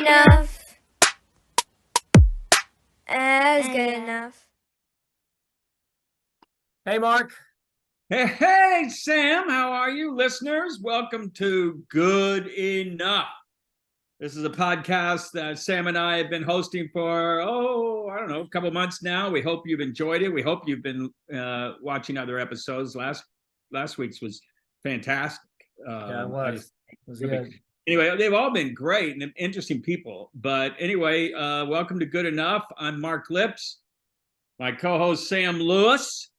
enough. That was good enough. Hey, Mark. Hey, Sam, how are you, listeners? Welcome to Good Enough. This is a podcast that Sam and I have been hosting for, a couple of months now. We hope you've enjoyed it. We hope you've been watching other episodes. Last week's was fantastic. Yeah, it was. It was good. Anyway, they've all been great and interesting people. But anyway, welcome to Good Enough. I'm Mark Lips. My co-host, Sam Lewis.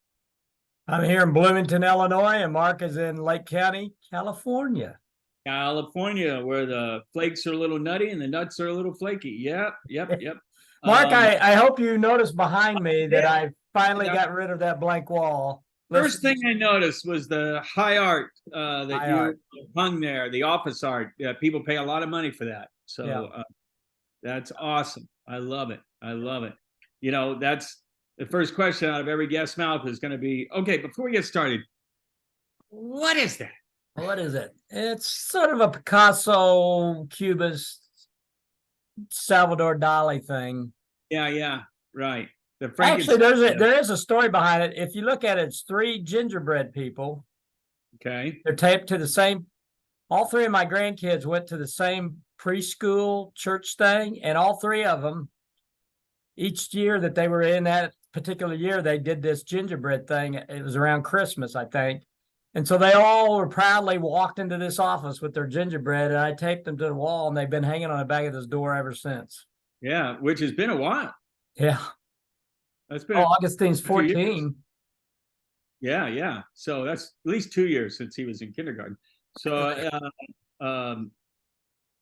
I'm here in Bloomington, Illinois, and Mark is in Lake County, California. California, where the flakes are a little nutty and the nuts are a little flaky. Yep. Mark, I hope you noticed behind me that I finally got rid of that blank wall. First thing I noticed was the high art that you hung there, the office art. People pay a lot of money for that. So that's awesome. I love it. You know, that's the first question out of every guest's mouth is going to be, okay, before we get started, what is that? What is it? It's sort of a Picasso, Cubist, Salvador Dali thing. Yeah, right. Actually, there is a story behind it. If you look at it, it's three gingerbread people. Okay. They're taped to the same. All three of my grandkids went to the same preschool church thing, and all three of them, each year that they were in that particular year, they did this gingerbread thing. It was around Christmas, I think. And so they all were proudly walked into this office with their gingerbread, and I taped them to the wall, and they've been hanging on the back of this door ever since. Yeah, which has been a while. Yeah. That's been Augustine's 14. Yeah. So that's at least 2 years since he was in kindergarten. So, and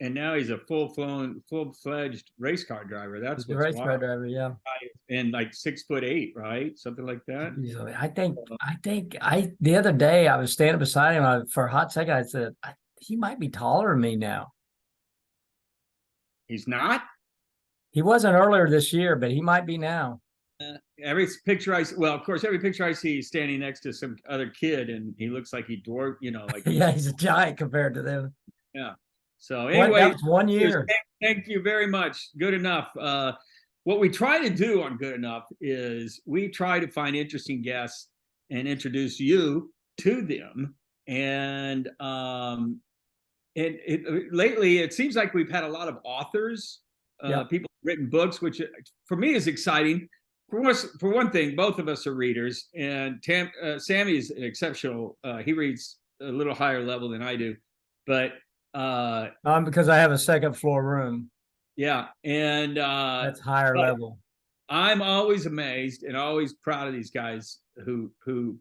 now he's a full-fledged race car driver. That's what's race car driver, yeah. And like 6'8", right? Something like that. I think the other day I was standing beside him for a hot second. I said, he might be taller than me now. He's not? He wasn't earlier this year, but he might be now. Every picture I see, well, of course, every picture I see, he's standing next to some other kid, and he looks like he dwarfed, like he's a giant compared to them. Yeah. So anyway, that was 1 year. Thank you very much. Good enough. What we try to do on Good Enough is we try to find interesting guests and introduce you to them. And lately, it seems like we've had a lot of authors, people written books, which for me is exciting. For one thing, both of us are readers, and Sammy's exceptional. He reads a little higher level than I do, but because I have a second floor room. Yeah, and that's higher level. I'm always amazed and always proud of these guys who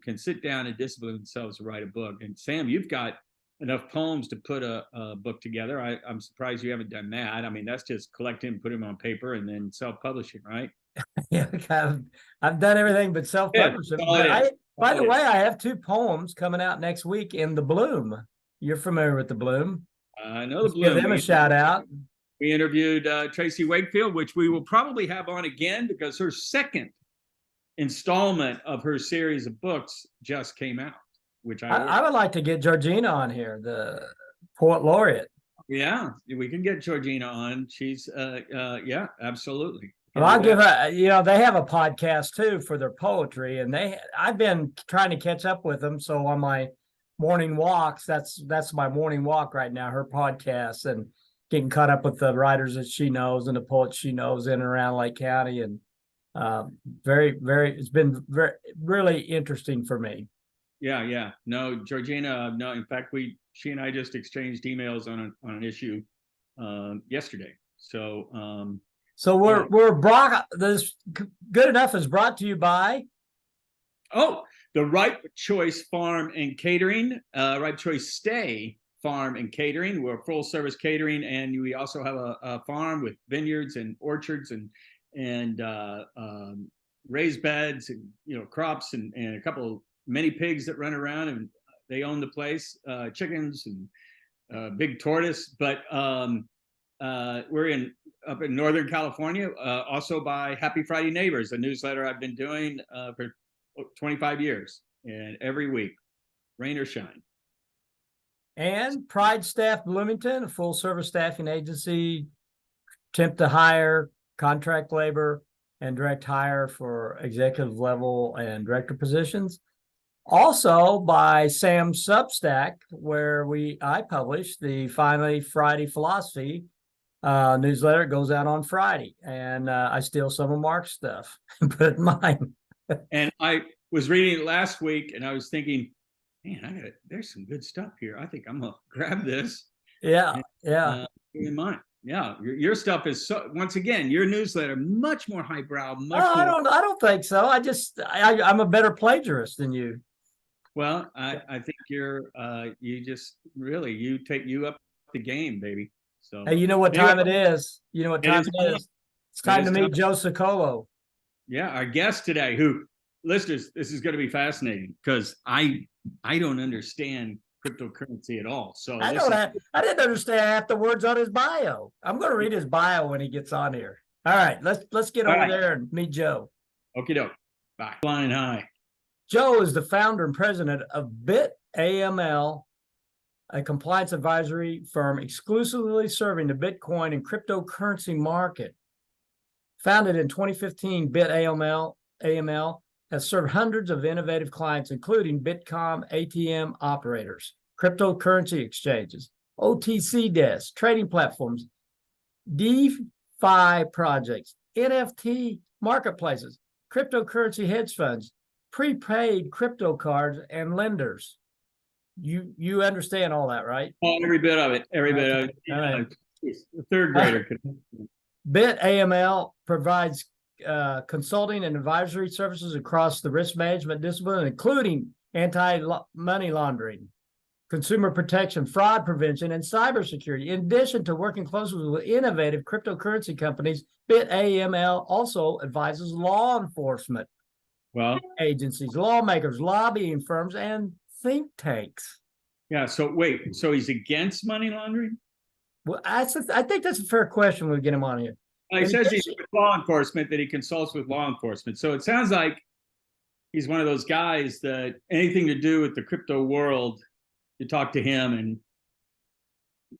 can sit down and discipline themselves to write a book. And Sam, you've got enough poems to put a book together. I'm surprised you haven't done that. I mean, that's just collect them, put them on paper, and then self-publishing, right? Yeah, I've done everything but self-publishing. By the way, I have 2 poems coming out next week in the Bloom. You're familiar with the Bloom? I know the Bloom. Give them a shout out. We interviewed Tracy Wakefield, which we will probably have on again because her second installment of her series of books just came out. Which I would like to get Georgina on here, the poet laureate. Yeah, we can get Georgina on. She's yeah, absolutely. Well, I'll give her, they have a podcast too for their poetry, and I've been trying to catch up with them. So on my morning walks, that's my morning walk right now, her podcast, and getting caught up with the writers that she knows and the poets she knows in and around Lake County. And it's been really interesting for me. Yeah. No, Georgina, no, in fact, she and I just exchanged emails on an issue yesterday. So we're brought, this Good Enough is brought to you by the Right Choice Farm and Catering, Right Choice Stay Farm and Catering. We're full service catering, and we also have a farm with vineyards and orchards and raised beds and crops and a couple of many pigs that run around, and they own the place, chickens and big tortoise. But we're up in Northern California, also by Happy Friday Neighbors, a newsletter I've been doing for 25 years, and every week, rain or shine. And Pride Staff Bloomington, a full service staffing agency temp to hire, contract labor, and direct hire for executive level and director positions. Also by Sam's Substack, where I publish the Finally Friday Philosophy newsletter. It goes out on Friday, and I steal some of Mark's stuff and put it in mine. And I was reading it last week, and I was thinking, man, there's some good stuff here. I think I'm gonna grab this. Yeah, and, yeah. Keep in mind, yeah, your stuff is once again, your newsletter much more highbrow. I don't think so. I'm a better plagiarist than you. Well, I think you just really you up the game, baby. So hey, you know what time it is? You know what time it is? It's time to meet Joe Ciccolo. Yeah, our guest today, who listeners, this is going to be fascinating because I don't understand cryptocurrency at all. So I didn't understand half the words on his bio. I'm going to read his bio when he gets on here. All right, let's get over there and meet Joe. Okie doke. Bye. Flying high. Joe is the founder and president of BitAML, a compliance advisory firm exclusively serving the Bitcoin and cryptocurrency market. Founded in 2015, BitAML has served hundreds of innovative clients, including Bitcom ATM operators, cryptocurrency exchanges, OTC desks, trading platforms, DeFi projects, NFT marketplaces, cryptocurrency hedge funds, prepaid crypto cards, and lenders. You understand all that, right? Oh, every bit of it. Every bit of it. Right. The third grader could. BitAML provides consulting and advisory services across the risk management discipline, including anti-money laundering, consumer protection, fraud prevention, and cybersecurity. In addition to working closely with innovative cryptocurrency companies, BitAML also advises law enforcement agencies, lawmakers, lobbying firms, and think tanks. Yeah. So wait. So he's against money laundering? Well, I think that's a fair question when we get him on here. He says he's with law enforcement, that he consults with law enforcement. So it sounds like he's one of those guys that anything to do with the crypto world, you talk to him and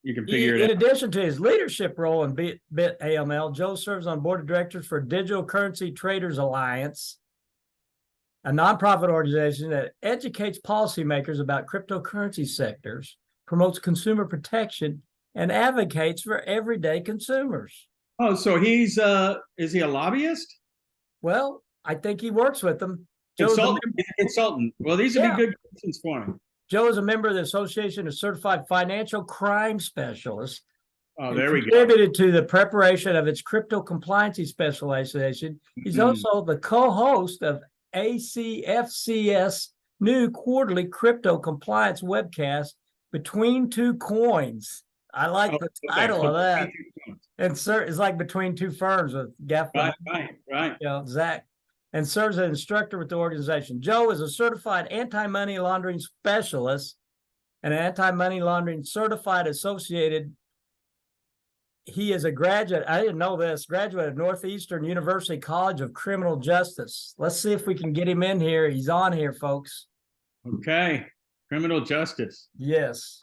you can figure it out. In addition to his leadership role in BitAML, Joe serves on board of directors for Digital Currency Traders Alliance, a nonprofit organization that educates policymakers about cryptocurrency sectors, promotes consumer protection, and advocates for everyday consumers. Oh, so is he a lobbyist? Well, I think he works with them. Consultant. Well, these would be good questions for him. Joe is a member of the Association of Certified Financial Crime Specialists. Oh, there we go. Contributed to the preparation of its crypto compliancy specialization. He's also the co-host of ACFCS new quarterly crypto compliance webcast, Between Two Coins. I like the title of that. And it's like Between Two Firms with Gaffney. Right. You know, Zach, and serves as an instructor with the organization. Joe is a certified anti-money laundering specialist and an anti-money laundering certified associated. He is a graduate, I didn't know this, graduate of Northeastern University College of Criminal Justice. Let's see if we can get him in here. He's on here, folks. Okay. Criminal justice. Yes.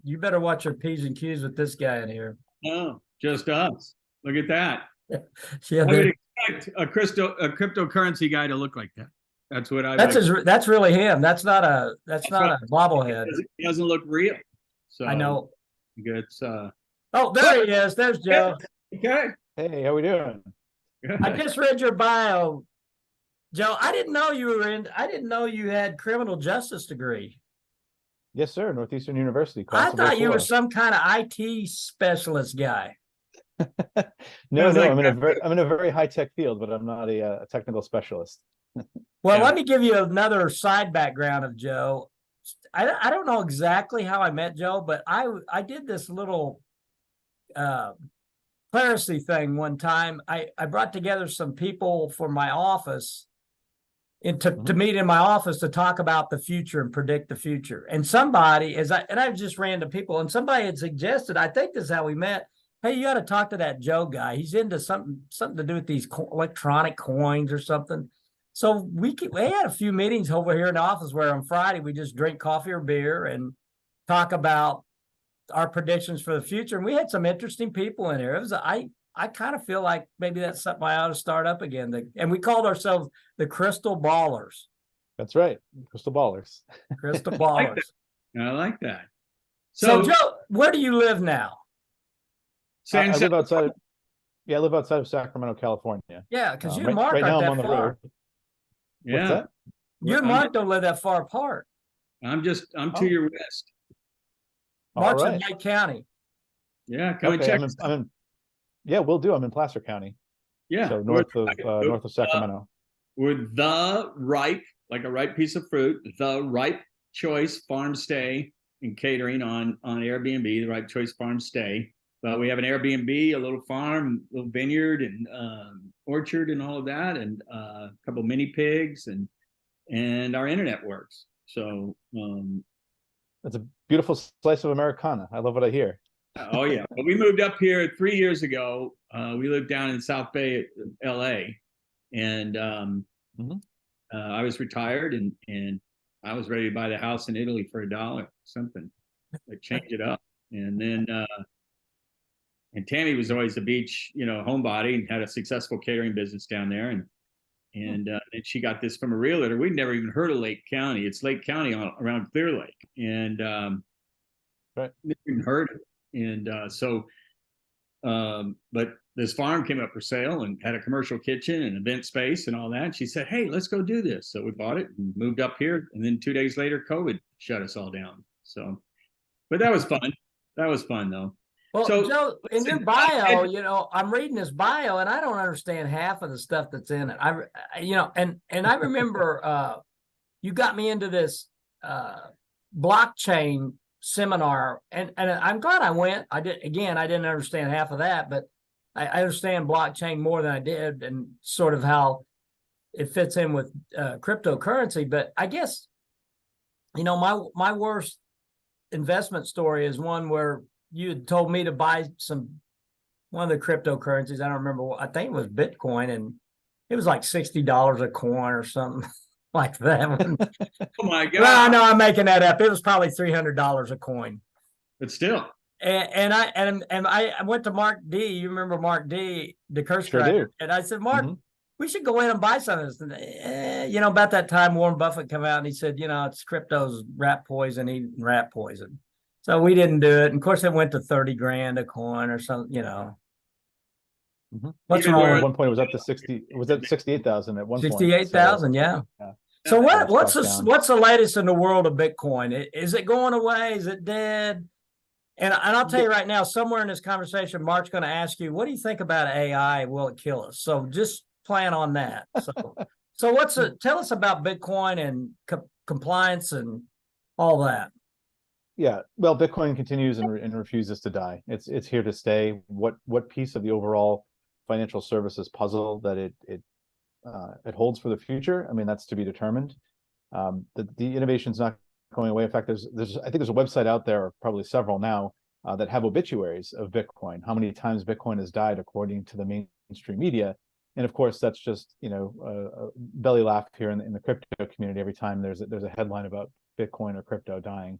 You better watch your P's and Q's with this guy in here. No, just us. Look at that. Yeah, I would expect a cryptocurrency guy to look like that. That's what I. That's really him. That's not a bobblehead. It doesn't look real. So I know. It's Oh, there he is. There's Joe. Okay. Hey, how we doing? I just read your bio, Joe. I didn't know you had criminal justice degree. Yes, sir. Northeastern University. I thought you were some kind of IT specialist guy. No, I'm in a very high tech field, but I'm not a technical specialist. Well, let me give you another side background of Joe. I don't know exactly how I met Joe, but I did this little piracy thing one time. I brought together some people for my office to meet in my office to talk about the future and predict the future. And somebody, I just random people, and somebody had suggested, I think this is how we met. Hey, you got to talk to that Joe guy. He's into something to do with these electronic coins or something. So we had a few meetings over here in the office where on Friday we just drink coffee or beer and talk about our predictions for the future. And we had some interesting people in here. I kind of feel like maybe that's something I ought to start up again. And we called ourselves the Crystal Ballers. That's right. Crystal ballers. Crystal like Ballers. I like that. So, So, Joe, where do you live now? San I Sa- live outside of, yeah, I live outside of Sacramento, California. Yeah, because you and Right, Mark right aren't now I'm that on the far. road. What's yeah, that? You and I'm- Mark don't live that far apart. I'm Oh. to your west. All Mark's in right. Lake County. Yeah, come and Okay, check. I'm in, yeah, will do. I'm in Placer County. Yeah, So we're north of Sacramento. we're the ripe, like a ripe piece of fruit, the ripe choice farm stay and catering on Airbnb, the Ripe Choice Farm Stay. But we have an Airbnb, a little farm, little vineyard, and orchard, and all of that, and a couple mini pigs, and our internet works. So, It's a beautiful slice of Americana. I love what I hear. oh yeah. But we moved up here 3 years ago. We lived down in South Bay, LA, and Mhm. I was retired, and I was ready to buy the house in Italy for $1, something, like change it up, and then. And Tammy was always a beach, homebody, and had a successful catering business down there. And then she got this from a realtor. We'd never even heard of Lake County. It's Lake County around Clear Lake, and Right. never even heard of it. And but this farm came up for sale and had a commercial kitchen and event space and all that. And she said, "Hey, let's go do this." So we bought it and moved up here. And then 2 days later, COVID shut us all down. So, but that was fun. That was fun though. Well, So, Joe, in your listen, bio, I'm reading this bio and I don't understand half of the stuff that's in it. And I remember you got me into this blockchain seminar, and I'm glad I went. I didn't understand half of that, but I understand blockchain more than I did, and sort of how it fits in with cryptocurrency. But I guess, my worst investment story is one where you had told me to buy one of the cryptocurrencies. I don't remember what, I think it was Bitcoin, and it was like $60 a coin or something like that. oh my God. Well, no, I'm making that up. It was probably $300 a coin. But still. And I went to Mark D. You remember Mark D. DeKirschreiber? Sure do. And I said, Mark, Mhm. we should go in and buy some of this. And, about that time, Warren Buffett come out and he said, it's crypto's rat poison, eating rat poison. So we didn't do it. And of course, it went to 30 grand a coin or something, Mhm. What's Even wrong where- At one point, it was up to 60. It was at 68,000 at one point. 68,000, yeah. yeah. So Yeah, what's it's down. what's the latest in the world of Bitcoin? Is it going away? Is it dead? And I'll tell you right now, somewhere in this conversation, Mark's going to ask you, what do you think about AI? Will it kill us? So just plan on that. So tell us about Bitcoin and compliance and all that. Yeah, well, Bitcoin continues and refuses to die. It's here to stay. What piece of the overall financial services puzzle that it holds for the future? I mean, that's to be determined. The innovation's not going away. In fact, I think there's a website out there, or probably several now, that have obituaries of Bitcoin. How many times Bitcoin has died according to the mainstream media? And of course, that's just a belly laugh here in the crypto community every time there's a headline about Bitcoin or crypto dying.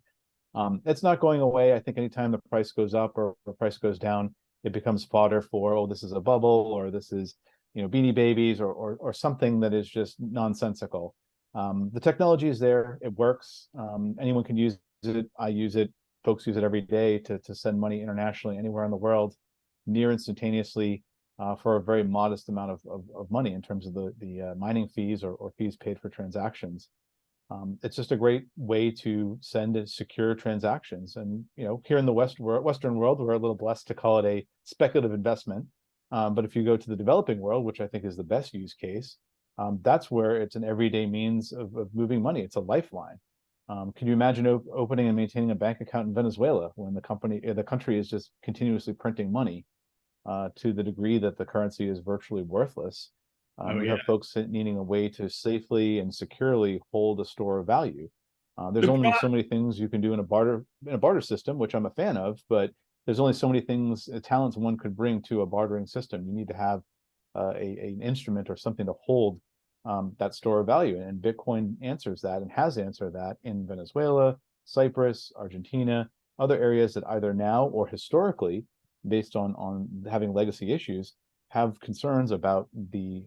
It's not going away. I think anytime the price goes up or the price goes down, it becomes fodder for, oh, this is a bubble, or this is, Beanie Babies, or something that is just nonsensical. The technology is there. It works. Anyone can use it. I use it. Folks use it every day to send money internationally anywhere in the world, near instantaneously, for a very modest amount of money in terms of the mining fees or fees paid for transactions. It's just a great way to send and secure transactions. And here in the Western world, we're a little blessed to call it a speculative investment. But if you go to the developing world, which I think is the best use case, that's where it's an everyday means of moving money. It's a lifeline. Can you imagine opening and maintaining a bank account in Venezuela when the country is just continuously printing money to the degree that the currency is virtually worthless? You have folks needing a way to safely and securely hold a store of value. There's only so many things you can do in a barter system, which I'm a fan of, but there's only so many things, talents one could bring to a bartering system. You need to have an instrument or something to hold that store of value. And Bitcoin answers that and has answered that in Venezuela, Cyprus, Argentina, other areas that either now or historically based on having legacy issues, have concerns about the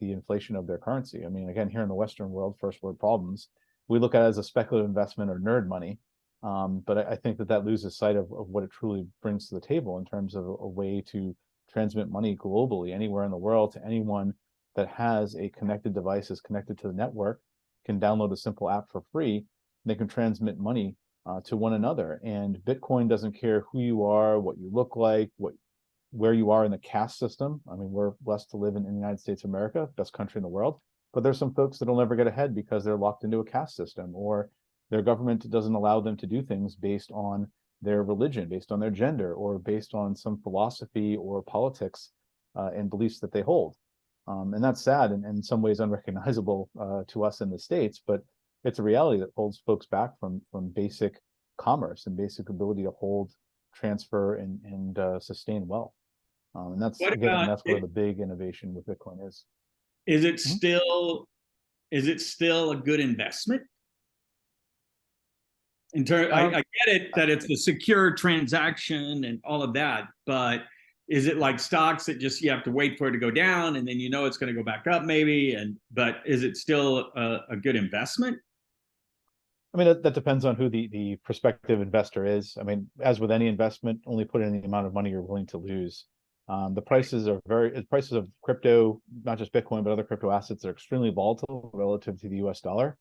inflation of their currency. I mean, again, here in the Western world, first world problems, we look at it as a speculative investment or nerd money. But I think that loses sight of what it truly brings to the table in terms of a way to transmit money globally, anywhere in the world, to anyone that has a connected device, is connected to the network, can download a simple app for free. They can transmit money to one another. And Bitcoin doesn't care who you are, what you look like, where you are in the caste system. I mean, we're blessed to live in the United States of America, best country in the world. But there's some folks that'll never get ahead because they're locked into a caste system, or their government doesn't allow them to do things based on their religion, based on their gender, or based on some philosophy or politics and beliefs that they hold. And that's sad and in some ways unrecognizable to us in the States, but it's a reality that holds folks back from basic commerce and basic ability to hold, transfer, and sustain wealth. And that's What again, about that's where the big innovation with Bitcoin is. Is it still a good investment? In terms, I get it that it's a secure transaction and all of that, but is it like stocks that just you have to wait for it to go down and then you know it's going to go back up maybe? But is it still a good investment? I mean, that depends on who the prospective investor is. I mean, as with any investment, only put in the amount of money you're willing to lose. The prices of crypto, not just Bitcoin, but other crypto assets, are extremely volatile relative to the US dollar.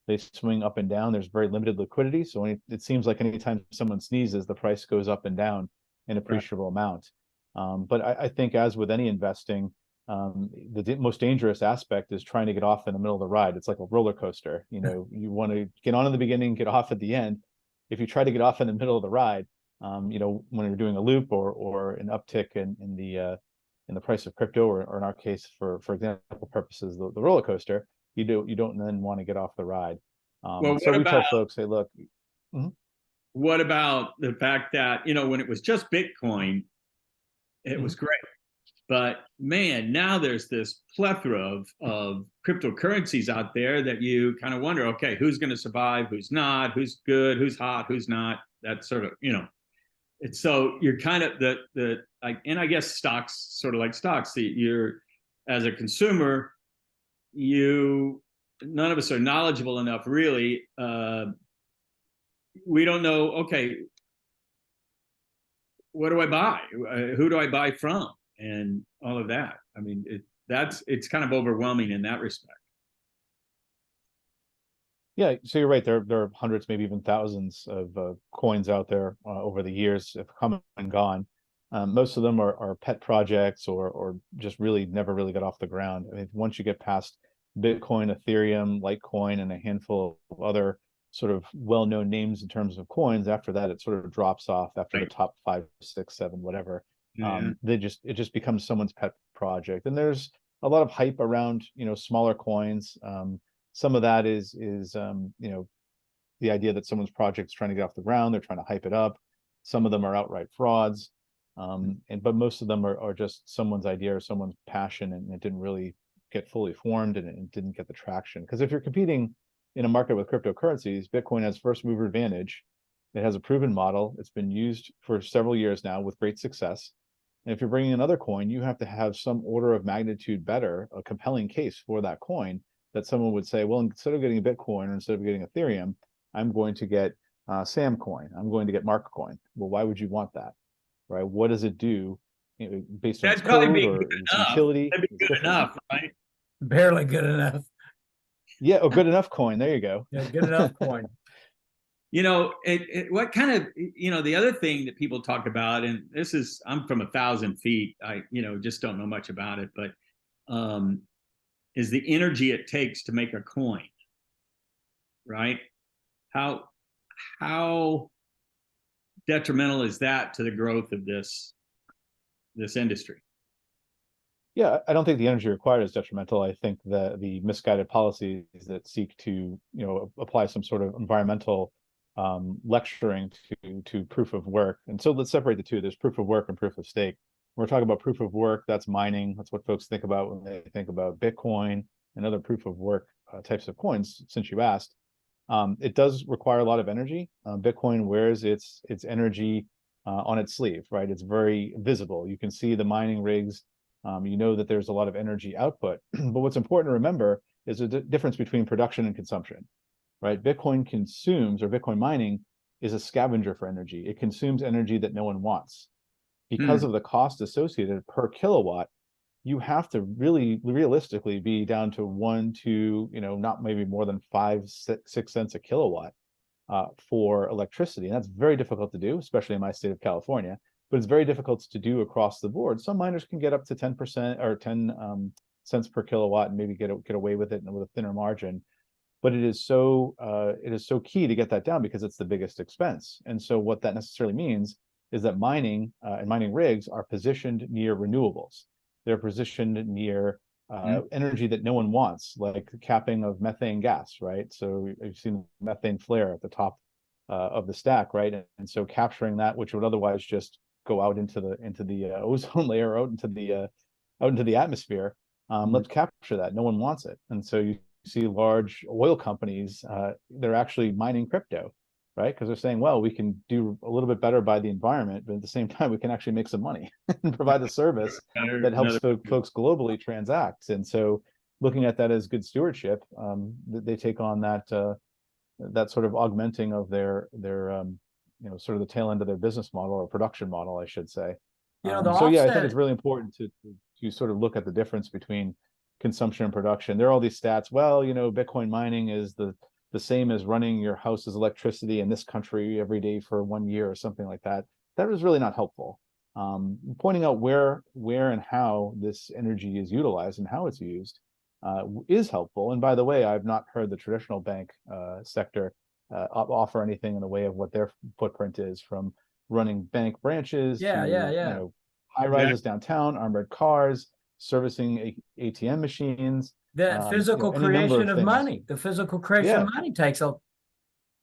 They swing up and down. There's very limited liquidity. So it seems like anytime someone sneezes, the price goes up and down an appreciable amount. But I think, as with any investing, the most dangerous aspect is trying to get off in the middle of the ride. It's like a roller coaster. You know, you want to get on in the beginning, get off at the end. If you try to get off in the middle of the ride, you know, when you're doing a loop or an uptick in the price of crypto, or in our case, for example purposes, the roller coaster, you don't then want to get off the ride. Well, so we tell folks, say, look. What about the fact that, you know, when it was just Bitcoin, it was great. But man, now there's this plethora of cryptocurrencies out there that you kind of wonder, okay, who's going to survive, who's not, who's good, who's hot, who's not. That sort of, you know, it's so you're kind of and I guess stocks, sort of like stocks, you're, as a consumer, none of us are knowledgeable enough, really. We don't know, okay, what do I buy? Who do I buy from? And all of that. I mean, it's kind of overwhelming in that respect. Yeah, so you're right. There are hundreds, maybe even thousands of coins out there over the years, have come and gone. Most of them are pet projects or just really never really got off the ground. I mean, once you get past Bitcoin, Ethereum, Litecoin, and a handful of other sort of well-known names in terms of coins, after that it sort of drops off after the top 5, 6, 7, whatever. It just becomes someone's pet project. And there's a lot of hype around, you know, smaller coins. Some of that is you know, the idea that someone's project's trying to get off the ground, they're trying to hype it up. Some of them are outright frauds. But most of them are just someone's idea or someone's passion, and it didn't really get fully formed, and it didn't get the traction. Because if you're competing in a market with cryptocurrencies, Bitcoin has first mover advantage. It has a proven model. It's been used for several years now with great success. And if you're bringing another coin, you have to have some order of magnitude better, a compelling case for that coin, that someone would say, well, instead of getting a Bitcoin or instead of getting Ethereum, I'm going to get Sam coin. I'm going to get Mark coin. Well, why would you want that? Right? What does it do, you know, based on its code or its utility? That'd be good enough, right? Barely good enough. Yeah, oh, good enough coin. There you go. Yeah, good enough coin. You know, what kind of, you know, the other thing that people talk about, and this is, I'm from 1,000 feet. I, you know, just don't know much about it, but is the energy it takes to make a coin, right? How detrimental is that to the growth of this industry? Yeah, I don't think the energy required is detrimental. I think the misguided policies that seek to, you know, apply some sort of environmental lecturing to proof of work. And so let's separate the two. There's proof of work and proof of stake. When we're talking about proof of work, that's mining. That's what folks think about when they think about Bitcoin and other proof of work types of coins, since you asked. It does require a lot of energy. Bitcoin wears its energy on its sleeve, right? It's very visible. You can see the mining rigs. You know that there's a lot of energy output. But what's important to remember is the difference between production and consumption, right? Bitcoin consumes, or Bitcoin mining is a scavenger for energy. It consumes energy that no one wants. Because of the cost associated per kilowatt, you have to really realistically be down to 1 to, not maybe more than 5-6 cents a kilowatt for electricity. And that's very difficult to do, especially in my state of California, but it's very difficult to do across the board. Some miners can get up to 10% or 10 cents per kilowatt and maybe get away with it and with a thinner margin. But it is so key to get that down because it's the biggest expense. And so what that necessarily means is that mining and mining rigs are positioned near renewables. They're positioned near energy that no one wants, like the capping of methane gas, right? So you've seen methane flare at the top of the stack, right? And so capturing that, which would otherwise just go out into the ozone layer, out into the atmosphere, let's capture that. No one wants it, and so you see large oil companies, they're actually mining crypto, right? Because they're saying, well, we can do a little bit better by the environment, but at the same time, we can actually make some money and provide a service that helps folks globally transact. And so looking at that as good stewardship, they take on that sort of augmenting of their sort of the tail end of their business model or production model, I should say. So yeah, I think it's really important to sort of look at the difference between consumption and production. There are all these stats. Well, Bitcoin mining is the same as running your house's electricity in this country every day for 1 year or something like that. That is really not helpful. Pointing out where and how this energy is utilized and how it's used is helpful. And by the way, I've not heard the traditional bank sector offer anything in the way of what their footprint is, from running bank branches to high rises downtown, armored cars, servicing ATM machines. The physical creation of money. The physical creation of money takes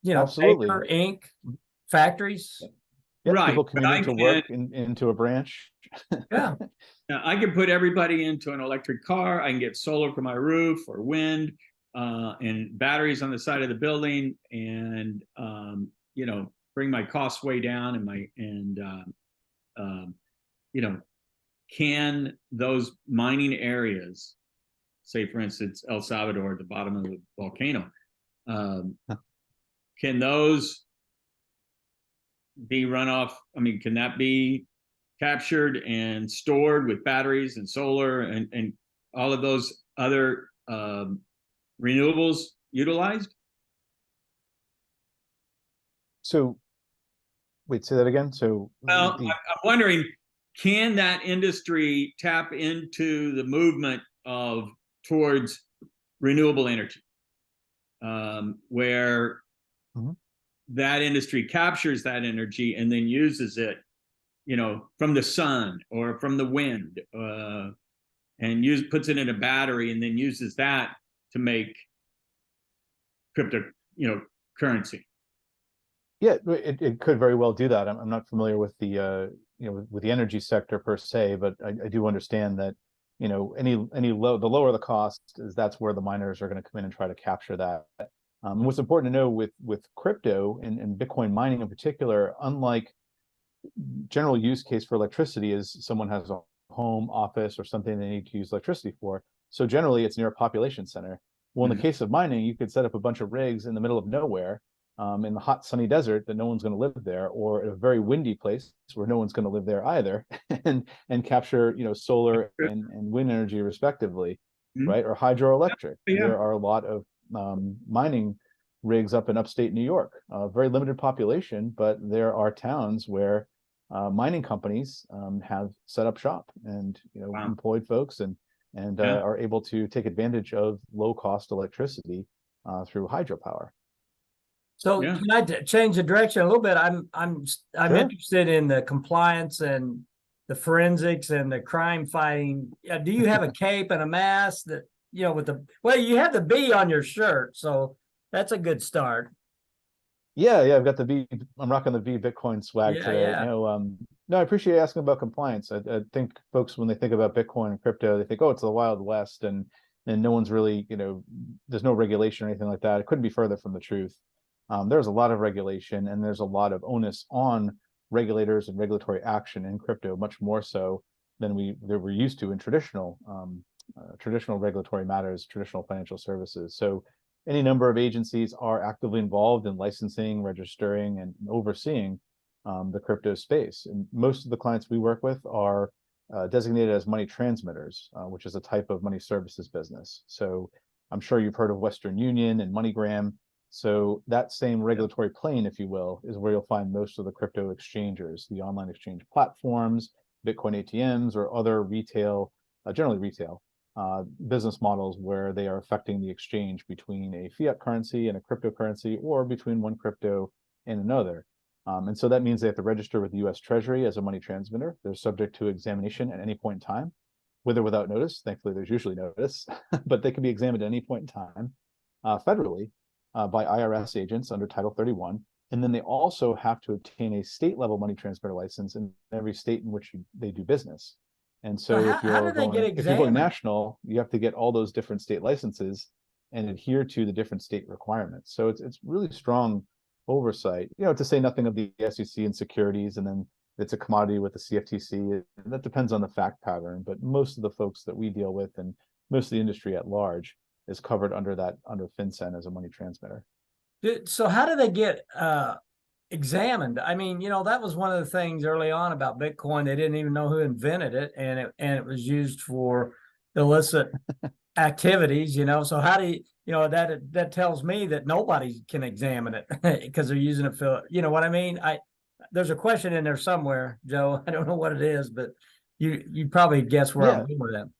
absolutely paper, ink, factories. Yep, right. People commuting to work into a branch. Yeah. Now, I can put everybody into an electric car. I can get solar for my roof or wind and batteries on the side of the building, and bring my costs way down can those mining areas, say for instance El Salvador at the bottom of the volcano, can those be run off? I mean, can that be captured and stored with batteries and solar and all of those other renewables utilized? So wait, say that again. So I'm wondering, can that industry tap into the movement towards renewable energy, where that industry captures that energy and then uses it, from the sun or from the wind, and puts it in a battery and then uses that to make crypto, currency? Yeah, it could very well do that. I'm not familiar with the with the energy sector per se, but I do understand that the lower the cost is, that's where the miners are going to come in and try to capture that. What's important to know with crypto and Bitcoin mining in particular, unlike general use case for electricity, is someone has a home, office, or something they need to use electricity for. So generally it's near a population center. Well, in the case of mining, you could set up a bunch of rigs in the middle of nowhere, in the hot sunny desert that no one's going to live there, or in a very windy place where no one's going to live there either, and capture solar and wind energy respectively, right? Or hydroelectric. There are a lot of mining rigs up in upstate New York. Very limited population, but there are towns where mining companies have set up shop and employed folks and are able to take advantage of low cost electricity through hydropower. So can I change the direction a little bit? I'm Sure. interested in the compliance and the forensics and the crime fighting. Do you have a cape and a mask that with you have the B on your shirt, so that's a good start. Yeah, I've got the V. I'm rocking the V Bitcoin swag today. No, I appreciate you asking about compliance. I think folks, when they think about Bitcoin and crypto, they think, oh, it's the Wild West, and no one's really, there's no regulation or anything like that. It couldn't be further from the truth. There's a lot of regulation and there's a lot of onus on regulators and regulatory action in crypto, much more so than we're used to in traditional regulatory matters, traditional financial services. So any number of agencies are actively involved in licensing, registering, and overseeing the crypto space. And most of the clients we work with are designated as money transmitters, which is a type of money services business. So I'm sure you've heard of Western Union and MoneyGram. So that same regulatory plane, if you will, is where you'll find most of the crypto exchangers, the online exchange platforms, Bitcoin ATMs, or other retail, generally retail, business models where they are affecting the exchange between a fiat currency and a cryptocurrency, or between one crypto and another. And so that means they have to register with the US Treasury as a money transmitter. They're subject to examination at any point in time, with or without notice. Thankfully, there's usually notice, but they can be examined at any point in time federally by IRS agents under Title 31. And then they also have to obtain a state level money transmitter license in every state in which they do business. And so how do they get if you're going examined? national, you have to get all those different state licenses and adhere to the different state requirements. So it's really strong oversight, to say nothing of the SEC and securities, and then it's a commodity with the CFTC. That depends on the fact pattern, but most of the folks that we deal with and most of the industry at large is covered under FinCEN as a money transmitter. So how do they get examined? I mean, that was one of the things early on about Bitcoin. They didn't even know who invented it, and it was used for illicit activities. So how do you, that tells me that nobody can examine it because they're using it for, what I mean? There's a question in there somewhere, Joe. I don't know what it is, but you probably guess where I'm going with that.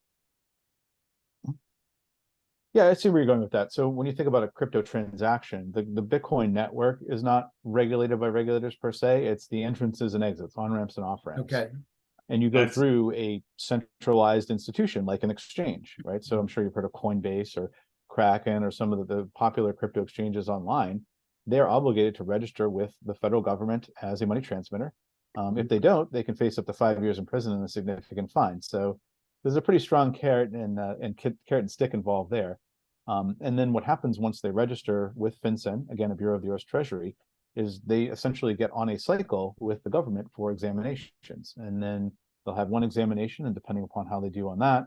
Yeah, I see where you're going with that. So when you think about a crypto transaction, the Bitcoin network is not regulated by regulators per se. It's the entrances and exits, on-ramps and off-ramps. Okay. And you go through a centralized institution like an exchange, right? So I'm sure you've heard of Coinbase or Kraken or some of the popular crypto exchanges online. They're obligated to register with the federal government as a money transmitter. If they don't, they can face up to 5 years in prison and a significant fine. So there's a pretty strong carrot and stick involved there. And then what happens once they register with FinCEN, again, a bureau of the US Treasury, is they essentially get on a cycle with the government for examinations. And then they'll have one examination, and depending upon how they do on that,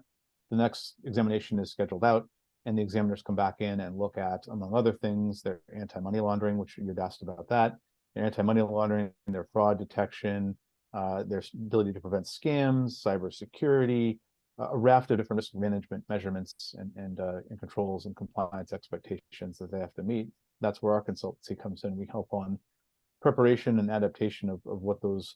the next examination is scheduled out, and the examiners come back in and look at, among other things, their anti-money laundering, which you'd asked about that, their anti-money laundering, their fraud detection, their ability to prevent scams, cybersecurity, a raft of different risk management measurements and controls and compliance expectations that they have to meet. That's where our consultancy comes in. We help on preparation and adaptation of what those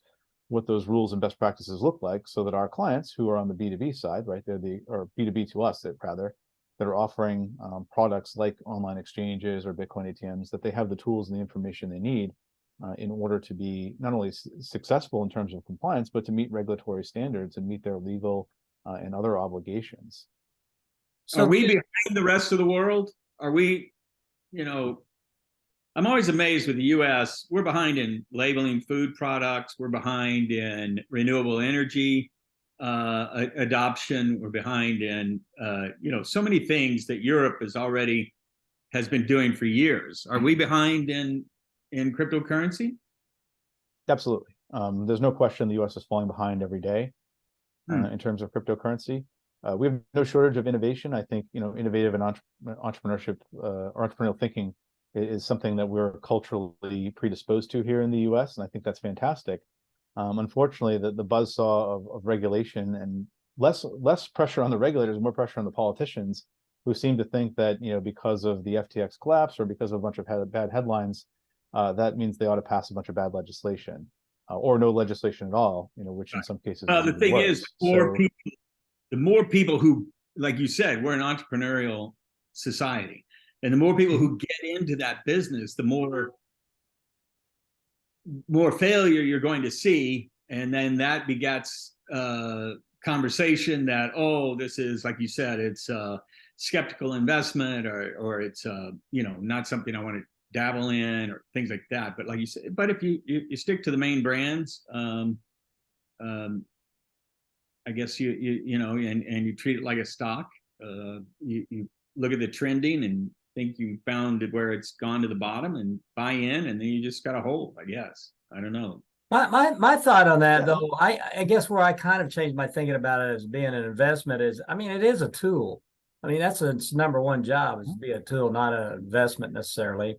rules and best practices look like, so that our clients who are on the B2B side, right, or B2B to us, rather, that are offering products like online exchanges or Bitcoin ATMs, that they have the tools and the information they need in order to be not only successful in terms of compliance, but to meet regulatory standards and meet their legal and other obligations. So are we behind the rest of the world? Are we, I'm always amazed with the US. We're behind in labeling food products. We're behind in renewable energy adoption. We're behind in, so many things that Europe has been doing for years. Are we behind in cryptocurrency? Absolutely. There's no question the US is falling behind every day in terms of cryptocurrency. We have no shortage of innovation. I think, innovative and entrepreneurship or entrepreneurial thinking is something that we're culturally predisposed to here in the US, and I think that's fantastic. Unfortunately, the buzzsaw of regulation and less pressure on the regulators, more pressure on the politicians, who seem to think that, because of the FTX collapse or because of a bunch of bad headlines, that means they ought to pass a bunch of bad legislation. Or no legislation at all, which in some cases. The thing is, the more people who, like you said, we're an entrepreneurial society, and the more people who get into that business, the more failure you're going to see, and then that begets conversation that, this is, like you said, it's skeptical investment, or it's not something I want to dabble in, or things like that. But like you said, but if you stick to the main brands, I guess you you treat it like a stock. You look at the trending and think you found where it's gone to the bottom and buy in, and then you just got to hold, I guess. I don't know. My thought on that Yeah. though, I guess where I kind of changed my thinking about it as being an investment is, I mean, it is a tool. I mean, that's its number one job is to be a tool, not an investment necessarily.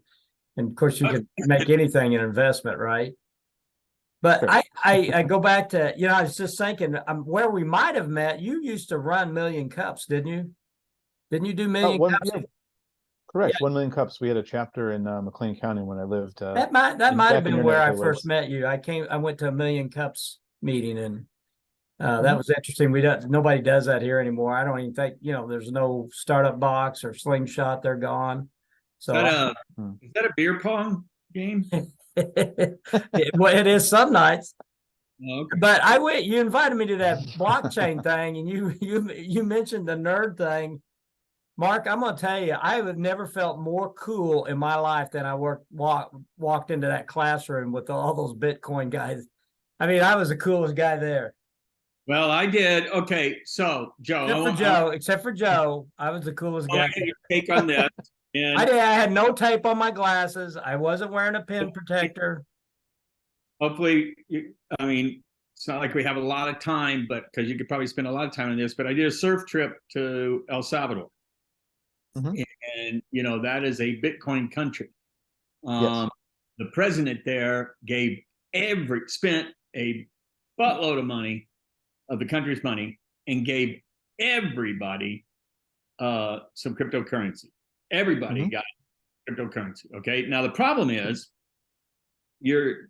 And of course, you could make anything an investment, right? But Sure. I go back to, I was just thinking where we might have met. You used to run Million Cups, didn't you? Didn't you do Million Cups? Yeah, correct. 1 million cups. We had a chapter in McLean County when I lived. That might have back in been your where neck I of the first woods. met you. I went to a Million Cups meeting and that Mhm. was interesting. Nobody does that here anymore. I don't even think, there's no startup box or slingshot. They're gone. Is that So is that a beer pong game? it is some nights. Oh, okay. But you invited me to that blockchain thing and you mentioned the nerd thing. Mark, I'm gonna tell you, I have never felt more cool in my life than I walked into that classroom with all those Bitcoin guys. I mean, I was the coolest guy there. Well, I did. Okay, so Joe, Except for Joe, I was the coolest I guy. want to get your take on this. And I had no tape on my glasses. I wasn't wearing a pen protector. hopefully, I mean, it's not like we have a lot of time, but because you could probably spend a lot of time on this. But I did a surf trip to El Salvador, Mhm. and that is a Bitcoin country. Yes. The president there spent a buttload of money of the country's money and gave everybody some cryptocurrency. Everybody Mhm. got cryptocurrency. Okay. Now the problem is you're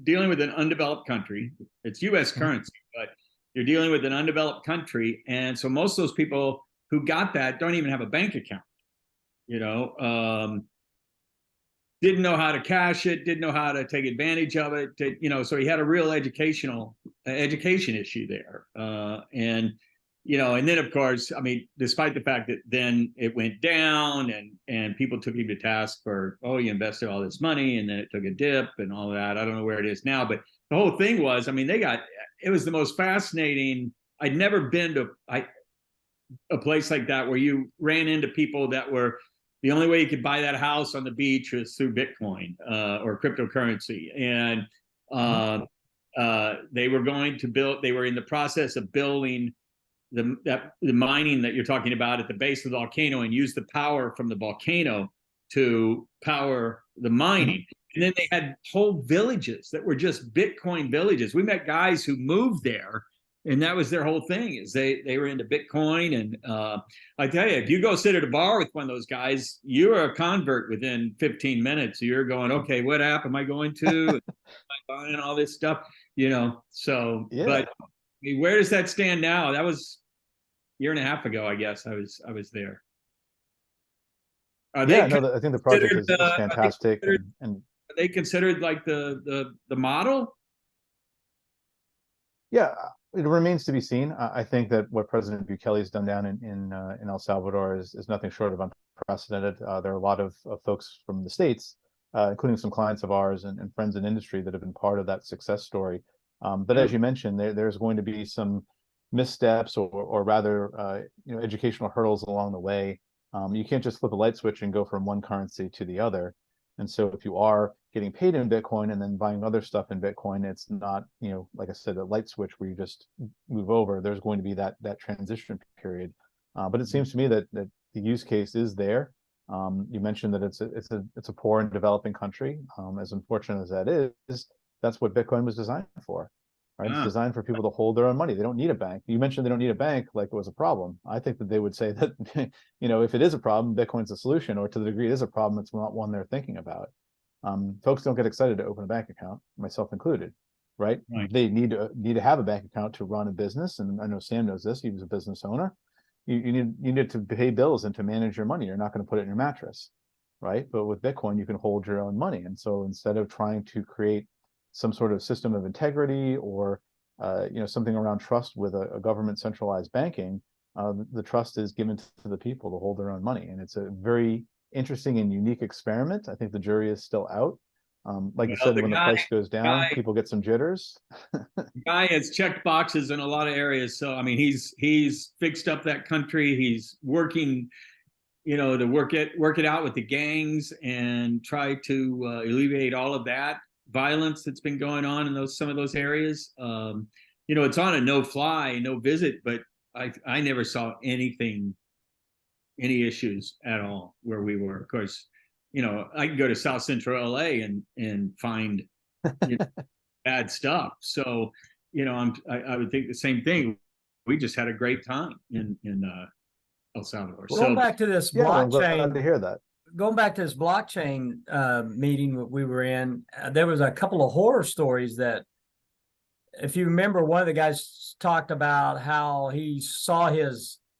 dealing with an undeveloped country. It's U.S. currency, but you're dealing with an undeveloped country, and so most of those people who got that don't even have a bank account. Didn't know how to cash it, didn't know how to take advantage of it. So he had a real education issue there, and then of course, I mean, despite the fact that then it went down and people took him to task for, oh, you invested all this money and then it took a dip and all that. I don't know where it is now, but the whole thing was, I mean, it was the most fascinating. I'd never been to a place like that where you ran into people that were the only way you could buy that house on the beach was through Bitcoin or cryptocurrency. And they were going to build, they were in the process of building the mining that you're talking about at the base of the volcano and use the power from the volcano to power the mining. And then they had whole villages that were just Bitcoin villages. We met guys who moved there, and that was their whole thing, is they were into Bitcoin. And I tell you, if you go sit at a bar with one of those guys, you're a convert within 15 minutes. You're going, okay, what app am I going to? Am I buying all this stuff? So, Yeah. but I mean, where does that stand now? That was a year and a half ago, I guess. I was there. Are Yeah, they no, I think the project considered, is fantastic, and are they considered like the model? yeah, it remains to be seen. I think that what President Bukele's done down in El Salvador is nothing short of unprecedented. There are a lot of folks from the States, including some clients of ours and friends in industry that have been part of that success story. But as you mentioned, there's going to be some missteps or rather, educational hurdles along the way. You can't just flip a light switch and go from one currency to the other. And so if you are getting paid in Bitcoin and then buying other stuff in Bitcoin, it's not, like I said, a light switch where you just move over. There's going to be that transition period. But it seems to me that the use case is there. You mentioned that it's a poor and developing country. As unfortunate as that is, that's what Bitcoin was designed for. Right? It's designed for people to hold their own money. They don't need a bank. You mentioned they don't need a bank like it was a problem. I think that they would say that, if it is a problem, Bitcoin's a solution, or to the degree it is a problem, it's not one they're thinking about. Folks don't get excited to open a bank account, myself included, right? They need to have a bank account to run a business, and I know Sam knows this. He was a business owner. You need to pay bills and to manage your money. You're not going to put it in your mattress, right? But with Bitcoin, you can hold your own money, and so instead of trying to create some sort of system of integrity or something around trust with a government centralized banking, the trust is given to the people to hold their own money, and it's a very interesting and unique experiment. I think the jury is still out. Like you said, when the price goes down, people get some jitters. The guy has checked boxes in a lot of areas. So I mean, he's fixed up that country. He's working, to work it out with the gangs and try to alleviate all of that. violence that's been going on in some of those areas. You know, it's on a no fly, no visit, but I never saw any issues at all where we were. Of course, you know, I can go to South Central LA and find bad stuff. So, you know, I would think the same thing. We just had a great time in El Salvador. Going back to this Yeah, well, I'm glad blockchain, to hear that. going back to this blockchain meeting that we were in, there was a couple of horror stories that, if you remember, one of the guys talked about how he saw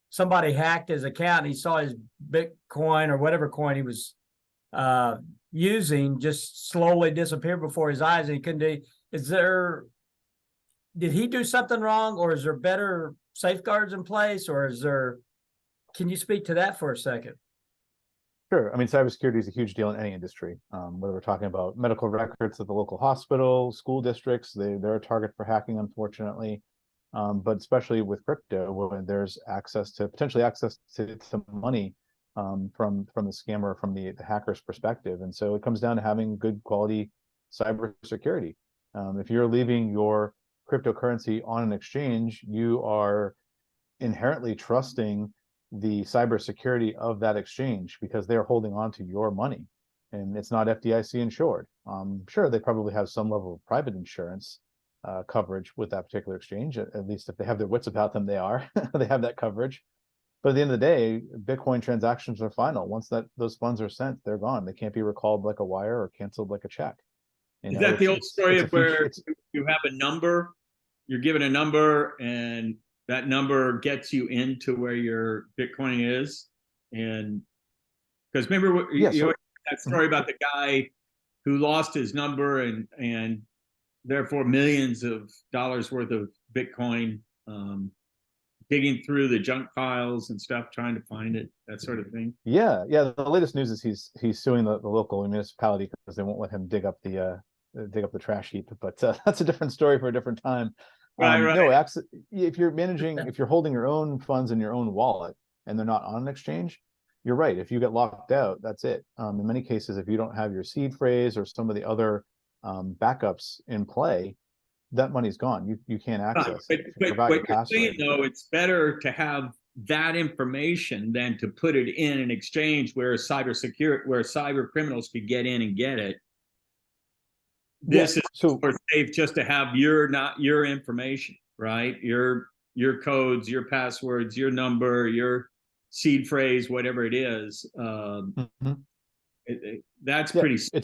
somebody hacked his account. And he saw his Bitcoin or whatever coin he was using just slowly disappear before his eyes, and he couldn't do. Did he do something wrong, or is there better safeguards in place, or can you speak to that for a second? Sure. I mean, cybersecurity is a huge deal in any industry. Whether we're talking about medical records at the local hospital, school districts, they're a target for hacking, unfortunately. But especially with crypto, when there's potentially access to money from the scammer, from the hacker's perspective. And so it comes down to having good quality cybersecurity. If you're leaving your cryptocurrency on an exchange, you are inherently trusting the cybersecurity of that exchange because they're holding on to your money, and it's not FDIC insured. Sure, they probably have some level of private insurance coverage with that particular exchange. At least if they have their wits about them, they have that coverage. But at the end of the day, Bitcoin transactions are final. Once those funds are sent, they're gone. They can't be recalled like a wire or canceled like a check. Is that the old story of where you have a number, you're given a number, and that number gets you into where your Bitcoin is? And because remember, that story about the guy who lost his number and therefore millions of dollars worth of Bitcoin, digging through the junk files and stuff, trying to find it, that sort of thing. Yeah. The latest news is he's suing the local municipality because they won't let him dig up the trash heap. But that's a different story for a different time. Right. No, if you're holding your own funds in your own wallet and they're not on an exchange, you're right. If you get locked out, that's it. In many cases, if you don't have your seed phrase or some of the other backups in play, that money's gone. You can't access it. But you're saying, though, it's better to have that information than to put it in an exchange where cyber criminals could get in and get it. This is more safe just to have your information, right? Your codes, your passwords, your number, your seed phrase, whatever it is. That's pretty safe.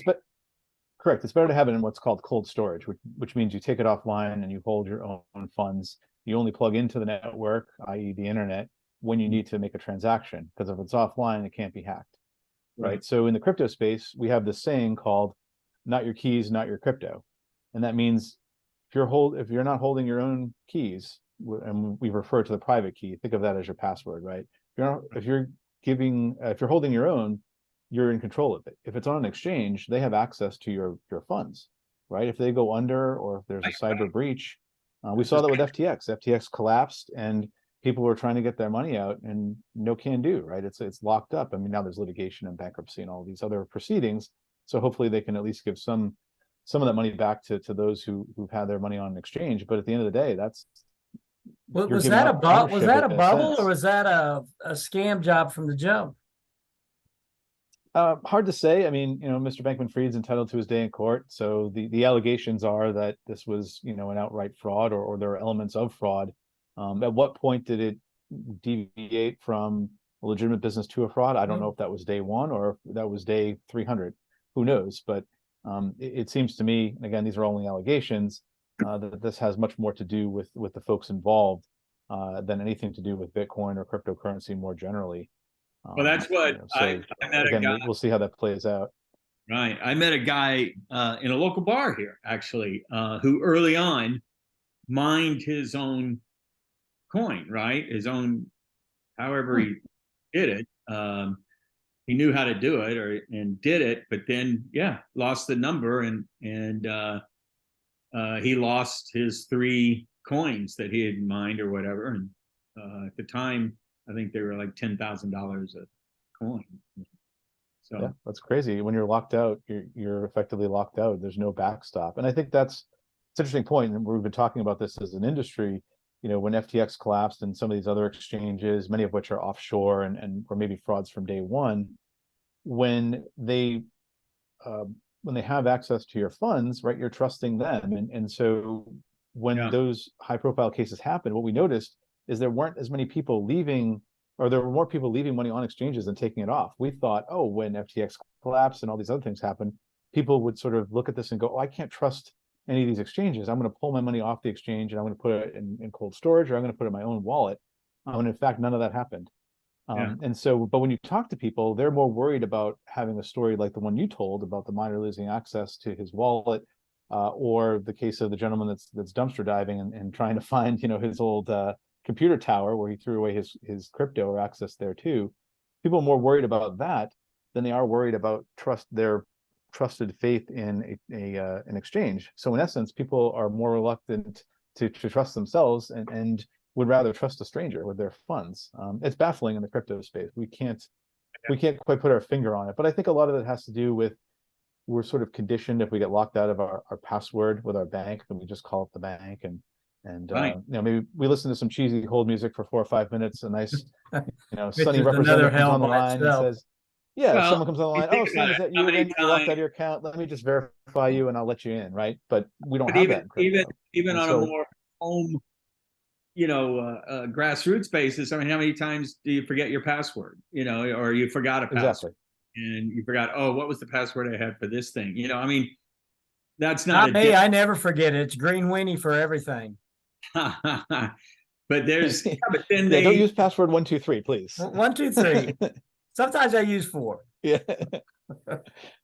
Correct. It's better to have it in what's called cold storage, which means you take it offline and you hold your own funds. You only plug into the network, i.e. the internet, when you need to make a transaction, because if it's offline, it can't be hacked. Right. So in the crypto space, we have this saying called "not your keys, not your crypto." And that means if you're not holding your own keys, and we refer to the private key, think of that as your password, right? If you're holding your own, you're in control of it. If it's on an exchange, they have access to your funds, right? If they go under, or if there's a cyber breach, we saw that with FTX. FTX collapsed and people were trying to get their money out, and no can do, right? It's locked up. I mean, now there's litigation and bankruptcy and all these other proceedings. So hopefully they can at least give some of that money back to those who've had their money on an exchange. But at the end of the day, was that a bubble, or was that a scam job from the jump? Hard to say. I mean, Mr. Bankman-Fried's entitled to his day in court. So the allegations are that this was, an outright fraud, or there are elements of fraud. At what point did it deviate from a legitimate business to a fraud? I don't know if that was day one or if that was day 300. Who knows? But it seems to me, and again, these are only allegations, that this has much more to do with the folks involved than anything to do with Bitcoin or cryptocurrency more generally. Well, that's what I met a guy. We'll see how that plays out. Right. I met a guy in a local bar here, actually, who early on mined his own coin, right? His own, however he did it. He knew how to do it and did it, but then, lost the number and he lost his 3 coins that he had mined or whatever. And at the time, I think they were like $10,000 a coin. So Yeah, that's crazy. When you're locked out, you're effectively locked out. There's no backstop. And I think it's an interesting point. And we've been talking about this as an industry, when FTX collapsed and some of these other exchanges, many of which are offshore or maybe frauds from day one, when they have access to your funds, right, you're trusting them. And so when those high profile cases happen, what we noticed is there weren't as many people leaving, or there were more people leaving money on exchanges than taking it off. We thought, oh, when FTX collapsed and all these other things happened, people would sort of look at this and go, oh, I can't trust any of these exchanges. I'm going to pull my money off the exchange and I'm going to put it in cold storage, or I'm going to put it in my own wallet. And in fact, none of that happened. And so, but when you talk to people, they're more worried about having a story like the one you told about the miner losing access to his wallet, or the case of the gentleman that's dumpster diving and trying to find, his old computer tower where he threw away his crypto or access there too. People are more worried about that than they are worried about their trusted faith in an exchange. So in essence, people are more reluctant to trust themselves and would rather trust a stranger with their funds. It's baffling in the crypto space. We can't quite put our finger on it, but I think a lot of it has to do with we're sort of conditioned. If we get locked out of our password with our bank, then we just call up the bank and maybe we listen to some cheesy hold music for 4 or 5 minutes. A nice, sunny representative comes on the line and says, "Yeah, someone comes on the line. Oh, Sam, is that you again? You locked out of your account. Let me just verify you, and I'll let you in." Right? But we don't have that in crypto. Even on a more home, grassroots basis. I mean, how many times do you forget your password? Or you forgot a password, and you forgot, oh, what was the password I had for this thing? I mean, that's not me. I never forget it. It's green weenie for everything. But there's, but then don't use password 123, please. 123. Sometimes I use 4. Yeah.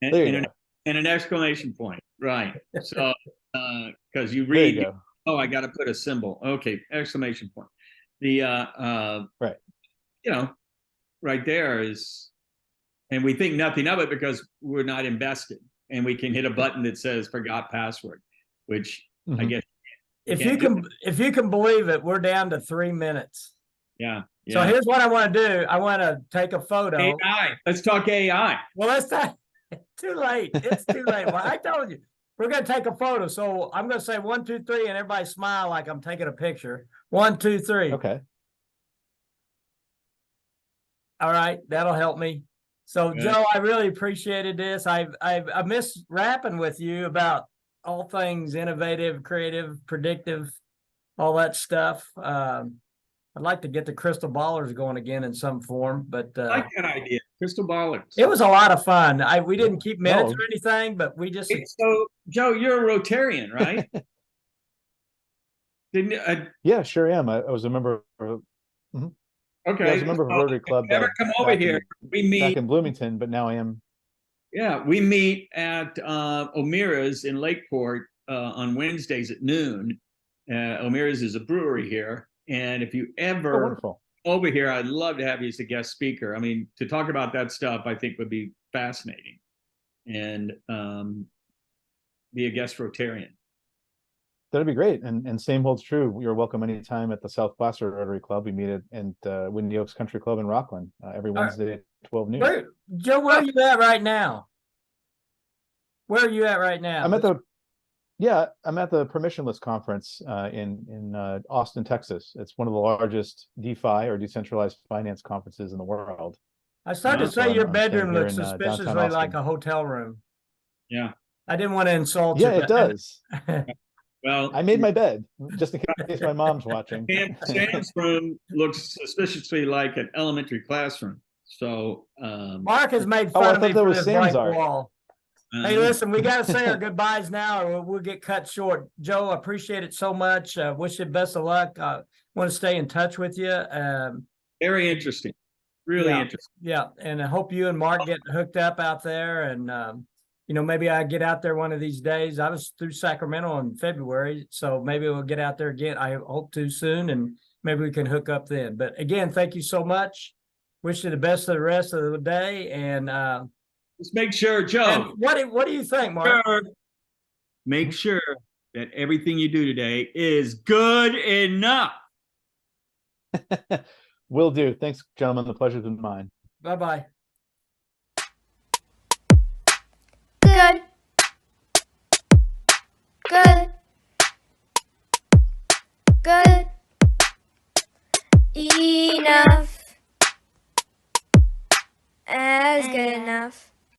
and an exclamation point, right? So, because you read, oh, I got to put a symbol. Okay, exclamation point. The right, right there is, and we think nothing of it because we're not invested, and we can hit a button that says "forgot password," which I guess. If you can believe it, we're down to 3 minutes. Yeah. So here's what I want to do. I want to take a photo. AI. Let's talk AI. Well, let's not. Too late. It's too late. Well, I told you we're going to take a photo. So I'm going to say 1, 2, 3, and everybody smile like I'm taking a picture. 1, 2, 3. Okay. All right, that'll help me. So Joe, I really appreciated this. I miss rapping with you about all things innovative, creative, predictive, all that stuff. I'd like to get the crystal ballers going again in some form, but I like that idea. Crystal ballers. It was a lot of fun. We didn't keep minutes or anything, but we just. So Joe, you're a Rotarian, right? Didn't yeah, sure am. I was a member of. Okay. Yeah, I was a member of a Rotary Club. Never come over here. We meet back in Bloomington, but now I am. Yeah, we meet at O'Meara's in Lakeport on Wednesdays at noon. O'Meara's is a brewery here, and if you ever over here, I'd love to have you as a guest speaker. I mean, to talk about that stuff, I think would be fascinating, and be a guest Rotarian. That'd be great, and same holds true. You're welcome anytime at the South Placer Rotary Club. We meet at Windy Oaks Country Club in Rockland every Wednesday at 12 noon. Joe, where are you at right now? Where are you at right now? I'm at the Permissionless Conference in Austin, Texas. It's one of the largest DeFi or decentralized finance conferences in the world. I started to say your bedroom looks suspiciously like a hotel room. Yeah. I didn't want to insult you. Yeah, it does. Well, I made my bed just in case my mom's watching. Sam's room looks suspiciously like an elementary classroom. So Mark has made fun of me for this blank wall. Hey, listen, we got to say our goodbyes now or we'll get cut short. Joe, I appreciate it so much. Wish you best of luck. Want to stay in touch with you. Very interesting. Really interesting. Yeah, and I hope you and Mark get hooked up out there and maybe I get out there one of these days. I was through Sacramento in February, so maybe we'll get out there again. I hope to soon, and maybe we can hook up then. But again, thank you so much. Wish you the best of the rest of the day. And just make sure, Joe. What do you think, Mark? Make sure that everything you do today is good enough. Will do. Thanks, gentlemen. The pleasure's been mine. Bye-bye. Good. Good. Good. Enough. As good enough.